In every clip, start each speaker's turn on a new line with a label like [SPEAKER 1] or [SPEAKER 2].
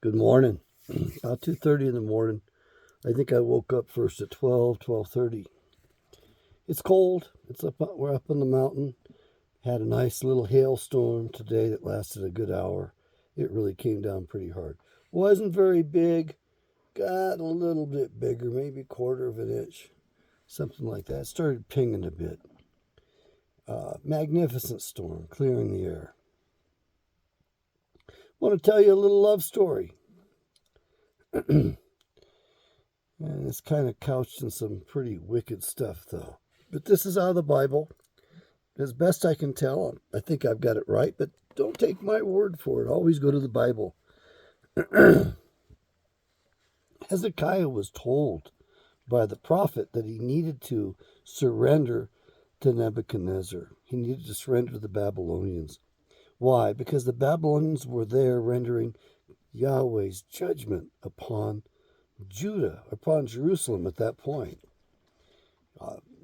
[SPEAKER 1] Good morning. About 2:30 in the morning. I think I woke up first at 12:30. It's cold. We're up on the mountain. Had a nice little hailstorm today that lasted a good hour. It really came down pretty hard. Wasn't very big. Got a little bit bigger, maybe a quarter of an inch, something like that. Started pinging a bit. Magnificent storm, clearing the air. Want to tell you a little love story. And it's kind of couched in some pretty wicked stuff, though. But this is out of the Bible. As best I can tell, I think I've got it right, but don't take my word for it. Always go to the Bible. Hezekiah was told by the prophet that he needed to surrender to Nebuchadnezzar. He needed to surrender to the Babylonians. Why? Because the Babylonians were there rendering Yahweh's judgment upon Judah, upon Jerusalem at that point.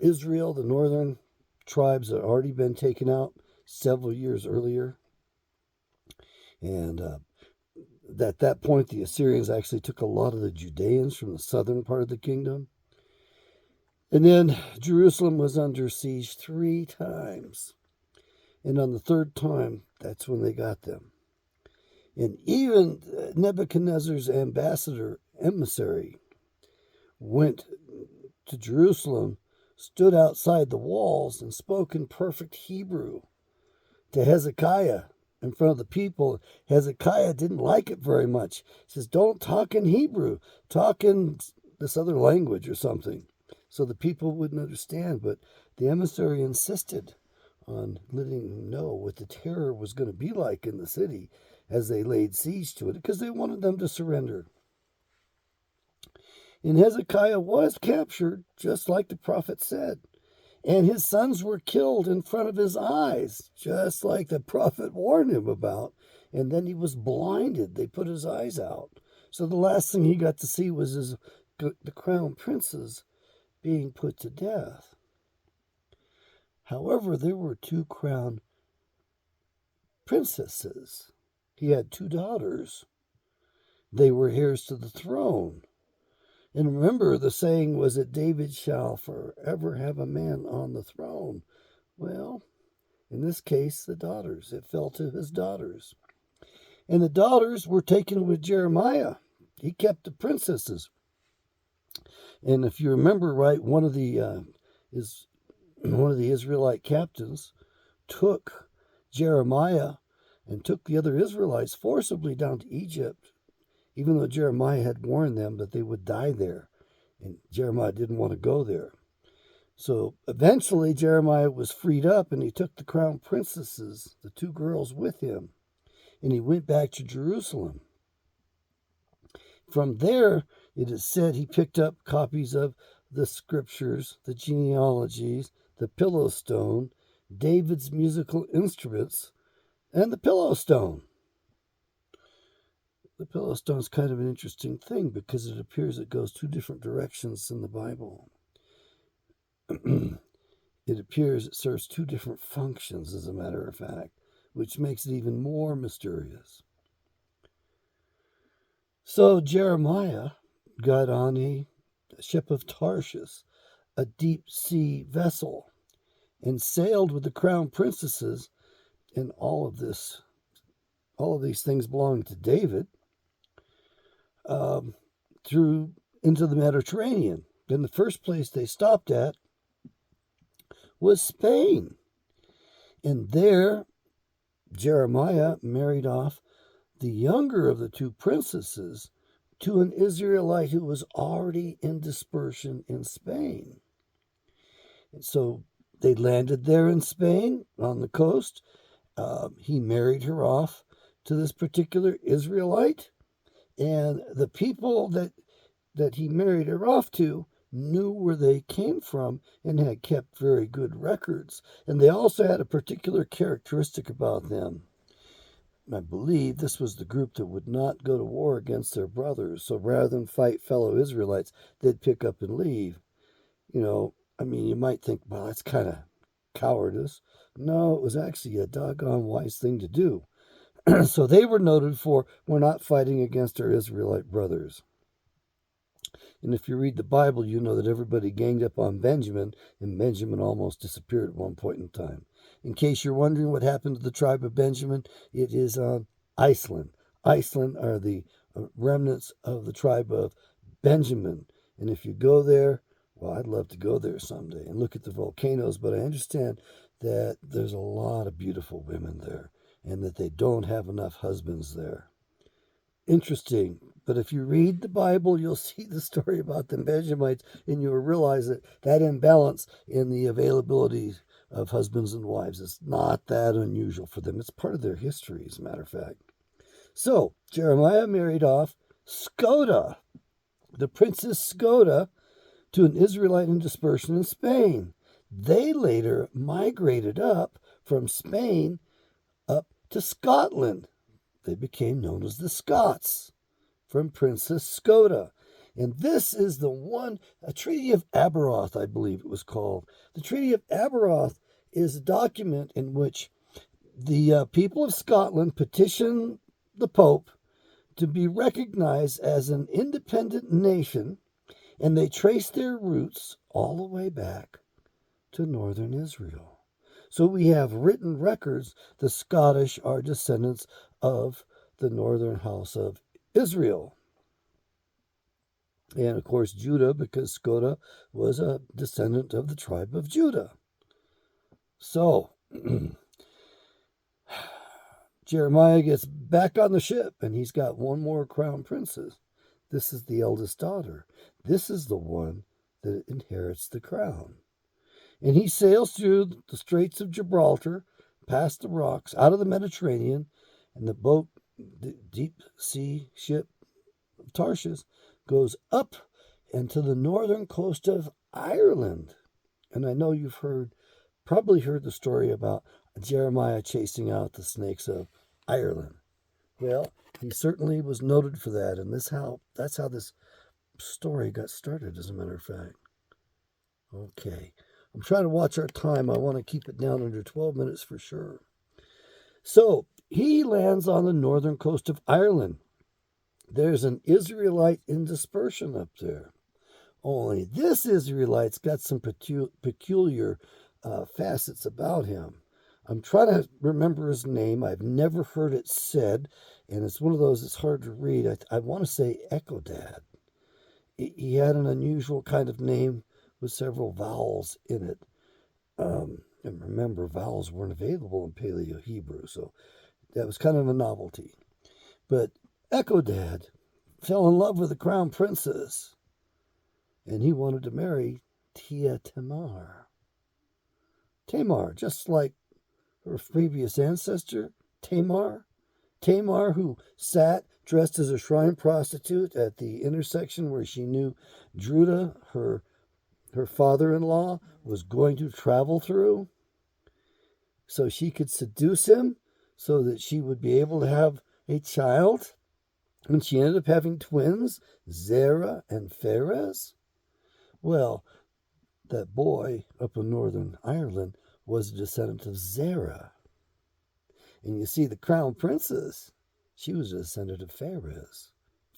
[SPEAKER 1] Israel, the northern tribes, had already been taken out several years earlier. And at that point, the Assyrians actually took a lot of the Judeans from the southern part of the kingdom. And then Jerusalem was under siege 3 times. And on the third time, that's when they got them. And even Nebuchadnezzar's emissary went to Jerusalem, stood outside the walls, and spoke in perfect Hebrew to Hezekiah in front of the people. Hezekiah didn't like it very much. He says, don't talk in Hebrew, talk in this other language or something, so the people wouldn't understand. But the emissary insisted on letting them know what the terror was going to be like in the city as they laid siege to it, because they wanted them to surrender. And Hezekiah was captured, just like the prophet said. And his sons were killed in front of his eyes, just like the prophet warned him about. And then he was blinded. They put his eyes out. So the last thing he got to see was the crown princes being put to death. However, there were 2 crown princesses. He had 2 daughters. They were heirs to the throne. And remember, the saying was that David shall forever have a man on the throne. Well, in this case, the daughters. It fell to his daughters. And the daughters were taken with Jeremiah. He kept the princesses. And if you remember right, one of the Israelite captains took Jeremiah and took the other Israelites forcibly down to Egypt, even though Jeremiah had warned them that they would die there. And Jeremiah didn't want to go there. So eventually Jeremiah was freed up, and he took the crown princesses, the 2 girls, with him. And he went back to Jerusalem. From there, it is said he picked up copies of the scriptures, the genealogies, the pillow stone, David's musical instruments, and the pillow stone. The pillow stone is kind of an interesting thing because it appears it goes 2 different directions in the Bible. It appears it serves 2 different functions, as a matter of fact, which makes it even more mysterious. So Jeremiah got on a ship of Tarshish, a deep sea vessel, and sailed with the crown princesses and all of these things belonging to David, through into the Mediterranean. Then the first place they stopped at was Spain. And there, Jeremiah married off the younger of the 2 princesses to an Israelite who was already in dispersion in Spain. And so they landed there in Spain on the coast. He married her off to this particular Israelite. And the people that he married her off to knew where they came from and had kept very good records. And they also had a particular characteristic about them. I believe this was the group that would not go to war against their brothers. So rather than fight fellow Israelites, they'd pick up and leave. You might think, well, that's kind of cowardice. No, it was actually a doggone wise thing to do. So they were noted for, we're not fighting against our Israelite brothers. And if you read the Bible, you know that everybody ganged up on Benjamin, and Benjamin almost disappeared at one point in time. In case you're wondering what happened to the tribe of Benjamin, it is Iceland. Iceland are the remnants of the tribe of Benjamin. And if you go there, well, I'd love to go there someday and look at the volcanoes, but I understand that there's a lot of beautiful women there and that they don't have enough husbands there. Interesting. But if you read the Bible, you'll see the story about the Benjamites, and you'll realize that imbalance in the availability of husbands and wives is not that unusual for them. It's part of their history, as a matter of fact. So Jeremiah married off Skoda, the Princess Skoda, to an Israelite in dispersion in Spain. They later migrated up from Spain up to Scotland. They became known as the Scots from Princess Skoda. And this is the one, a Treaty of Aberoth, I believe it was called. The Treaty of Aberoth is a document in which the people of Scotland petition the Pope to be recognized as an independent nation, and they trace their roots all the way back to northern Israel. So we have written records the Scottish are descendants of the northern house of Israel. And of course, Judah, because Skoda was a descendant of the tribe of Judah. So Jeremiah gets back on the ship, and he's got one more crown princess. This is the eldest daughter. This is the one that inherits the crown. And he sails through the Straits of Gibraltar, past the rocks, out of the Mediterranean, and the boat, the deep sea ship of Tarshish, goes up and to the northern coast of Ireland. And I know you've probably heard the story about Jeremiah chasing out the snakes of Ireland. Well, he certainly was noted for that, and that's how this story got started, as a matter of fact. Okay. I'm trying to watch our time. I want to keep it down under 12 minutes for sure. So he lands on the northern coast of Ireland. There's an Israelite in dispersion up there. Only this Israelite's got some peculiar facets about him. I'm trying to remember his name. I've never heard it said, and it's one of those that's hard to read. I want to say Ecodad. He had an unusual kind of name with several vowels in it. And remember, vowels weren't available in Paleo-Hebrew, so that was kind of a novelty. But Ecodad fell in love with the crown princess, and he wanted to marry Tamar. Tamar, just like her previous ancestor, Tamar, who sat dressed as a shrine prostitute at the intersection where she knew Judah, her father-in-law, was going to travel through, so she could seduce him so that she would be able to have a child. And she ended up having twins, Zerah and Pharez. Well, that boy up in Northern Ireland was a descendant of Zerah. And you see, the crown princess, she was a descendant of Pharez.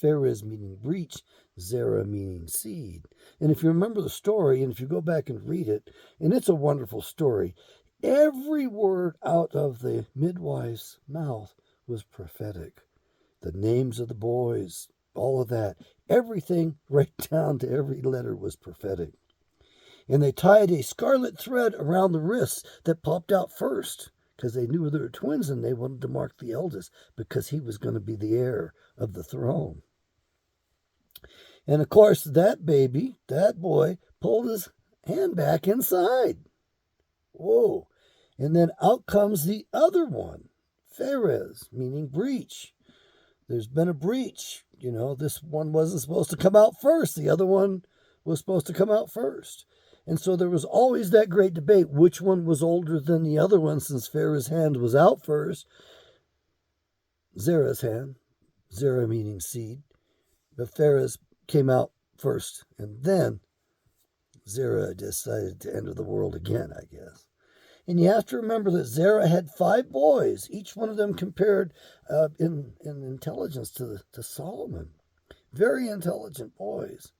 [SPEAKER 1] Pharez meaning breach, Zerah meaning seed. And if you remember the story, and if you go back and read it, and it's a wonderful story, every word out of the midwife's mouth was prophetic. The names of the boys, all of that, everything right down to every letter was prophetic. And they tied a scarlet thread around the wrists that popped out first, because they knew they were twins and they wanted to mark the eldest because he was going to be the heir of the throne. And of course, that boy, pulled his hand back inside. Whoa. And then out comes the other one, Pharez, meaning breach. There's been a breach. This one wasn't supposed to come out first. The other one was supposed to come out first. And so there was always that great debate, which one was older than the other one, since Pharaoh's hand was out first. Zerah's hand, Zerah meaning seed, but Pharaoh's came out first, and then Zerah decided to enter the world again, I guess. And you have to remember that Zerah had 5 boys, each one of them compared in intelligence to Solomon. Very intelligent boys.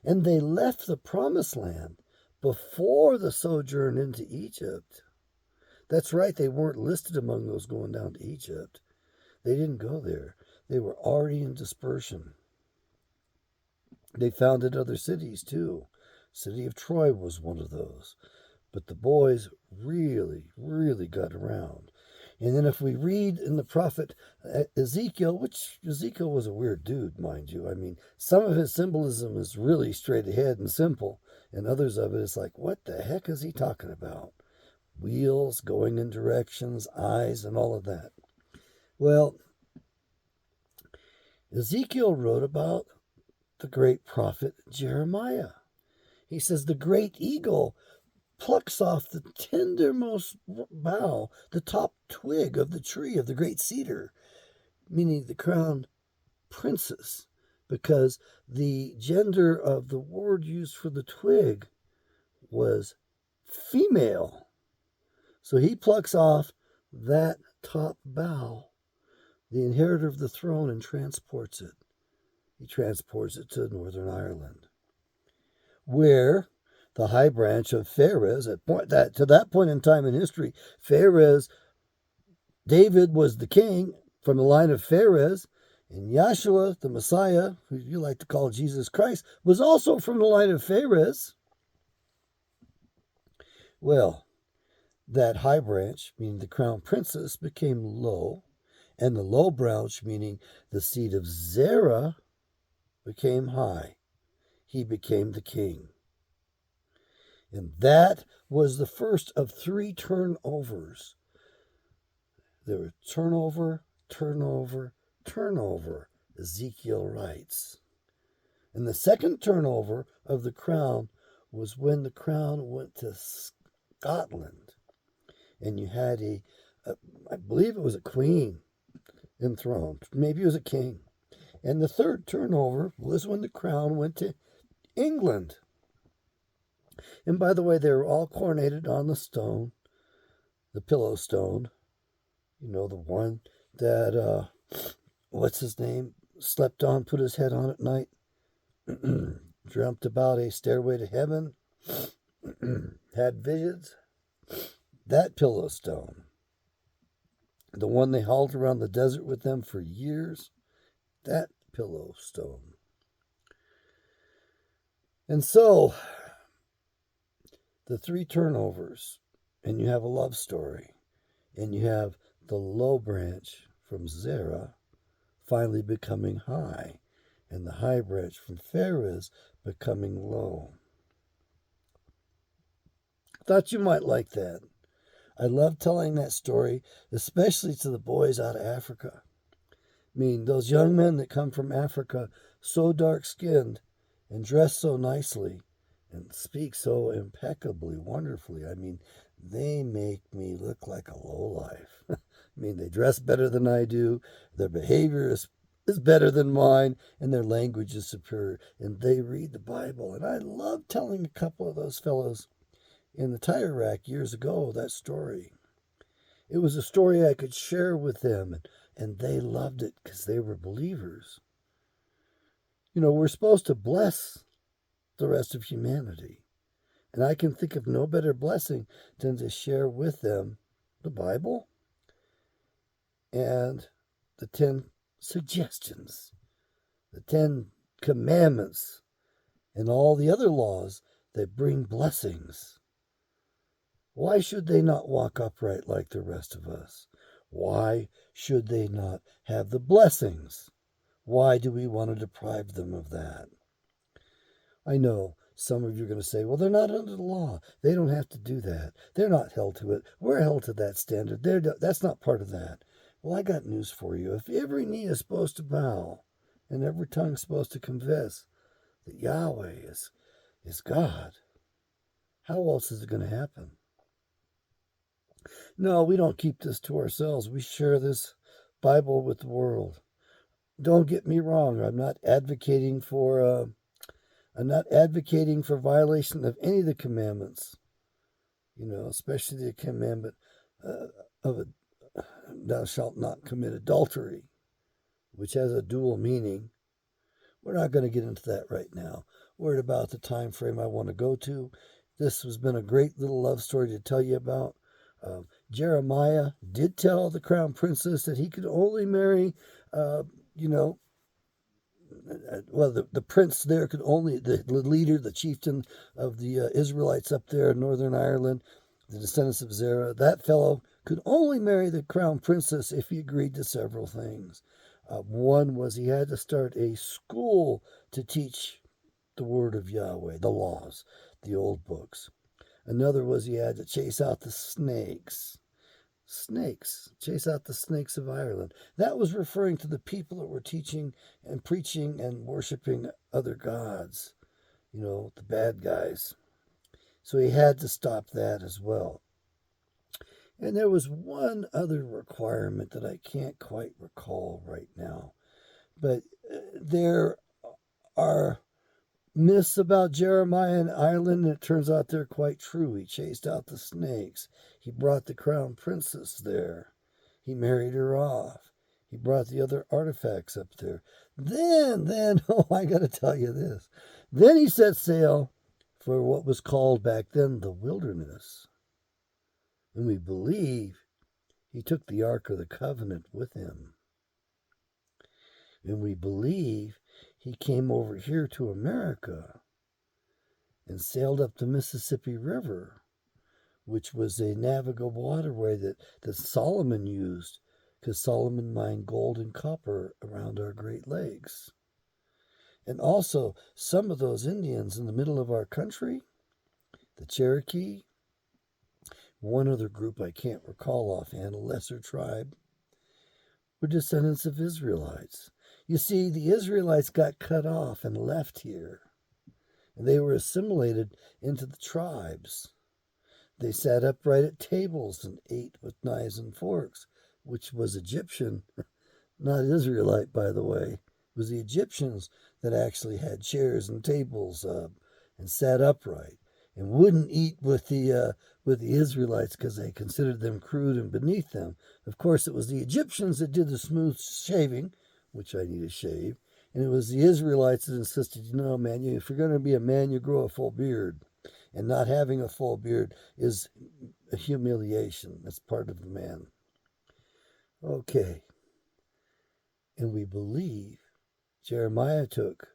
[SPEAKER 1] And they left the promised land before the sojourn into Egypt. That's right, they weren't listed among those going down to Egypt. They didn't go there. They were already in dispersion. They founded other cities too. City of Troy was one of those. But the boys really got around. And then if we read in the prophet Ezekiel, which Ezekiel was a weird dude, mind you. I mean, some of his symbolism is really straight ahead and simple, and others of it is like, what the heck is he talking about? Wheels going in directions, eyes, and all of that. Well, Ezekiel wrote about the great prophet Jeremiah. He says, the great eagle plucks off the tendermost bough, the top twig of the tree of the great cedar, meaning the crown princess, because the gender of the word used for the twig was female. So he plucks off that top bough, the inheritor of the throne, and transports it. He transports it to Northern Ireland, where the high branch of Phares, to that point in time in history, Phares, David was the king from the line of Phares, and Yahshua, the Messiah, who you like to call Jesus Christ, was also from the line of Phares. Well, that high branch, meaning the crown princess, became low, and the low branch, meaning the seed of Zerah, became high. He became the king. And that was the first of 3 turnovers. There were turnover, Ezekiel writes. And the second turnover of the crown was when the crown went to Scotland. And you had I believe it was a queen enthroned. Maybe it was a king. And the third turnover was when the crown went to England. And by the way, they were all coronated on the stone, the pillow stone. You know, the one that, what's his name, slept on, put his head on at night, dreamt about a stairway to heaven, had visions. That pillow stone, the one they hauled around the desert with them for years, that pillow stone. And so, the 3 turnovers, and you have a love story, and you have the low branch from Zerah finally becoming high, and the high branch from Phares becoming low. Thought you might like that. I love telling that story, especially to the boys out of Africa. I mean, those young men that come from Africa, so dark-skinned and dress so nicely and speak so impeccably, wonderfully. I mean, they make me look like a lowlife. I mean, they dress better than I do. Their behavior is better than mine, and their language is superior. And they read the Bible. And I love telling a couple of those fellows in the tire rack years ago that story. It was a story I could share with them, and they loved it because they were believers. You know, we're supposed to bless the rest of humanity. And I can think of no better blessing than to share with them the Bible and the 10 suggestions, the 10 commandments, and all the other laws that bring blessings. Why should they not walk upright like the rest of us? Why should they not have the blessings? Why do we want to deprive them of that? I know some of you are going to say, well, they're not under the law. They don't have to do that. They're not held to it. We're held to that standard. That's not part of that. Well, I got news for you. If every knee is supposed to bow and every tongue is supposed to confess that Yahweh is God, how else is it going to happen? No, we don't keep this to ourselves. We share this Bible with the world. Don't get me wrong. I'm not advocating for violation of any of the commandments. especially the commandment of thou shalt not commit adultery, which has a dual meaning. We're not going to get into that right now. We're at about the time frame I want to go to. This has been a great little love story to tell you about. Jeremiah did tell the crown princess that he could only marry, you know, well, the prince there could only, the leader, the chieftain of the Israelites up there in Northern Ireland, the descendants of Zerah, that fellow could only marry the crown princess if he agreed to several things. One was he had to start a school to teach the word of Yahweh, the laws, the old books. Another was he had to chase out the snakes. Chase out the snakes of Ireland. That was referring to the people that were teaching and preaching and worshiping other gods, the bad guys. So he had to stop that as well. And there was one other requirement that I can't quite recall right now. But there are myths about Jeremiah in Ireland, and it turns out they're quite true. He chased out the snakes. He brought the crown princess there. He married her off. He brought the other artifacts up there. Then, oh, I got to tell you this. Then he set sail for what was called back then the wilderness. And we believe he took the Ark of the Covenant with him. And we believe he came over here to America and sailed up the Mississippi River, which was a navigable waterway that Solomon used because Solomon mined gold and copper around our Great Lakes. And also, some of those Indians in the middle of our country, the Cherokee, one other group I can't recall offhand, a lesser tribe, were descendants of Israelites. You see, the Israelites got cut off and left here, and they were assimilated into the tribes. They sat upright at tables and ate with knives and forks, which was Egyptian, not Israelite, by the way. It was the Egyptians that actually had chairs and tables and sat upright and wouldn't eat with the Israelites because they considered them crude and beneath them. Of course, it was the Egyptians that did the smooth shaving, which I need to shave, and it was the Israelites that insisted, man, if you're going to be a man, you grow a full beard. And not having a full beard is a humiliation. That's part of the man. Okay. And we believe Jeremiah took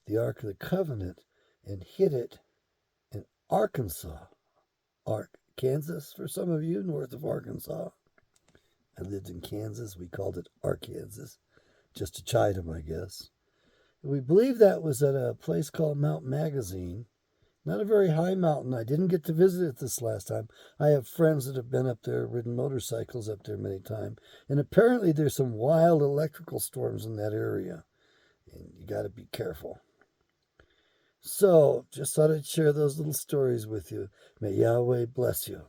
[SPEAKER 1] the Ark of the Covenant and hid it in Arkansas. Kansas, for some of you, north of Arkansas. I lived in Kansas. We called it Arkansas, just to chide him, I guess. And we believe that was at a place called Mount Magazine. Not a very high mountain. I didn't get to visit it this last time. I have friends that have been up there, ridden motorcycles up there many times. And apparently there's some wild electrical storms in that area. And you got to be careful. So, just thought I'd share those little stories with you. May Yahweh bless you.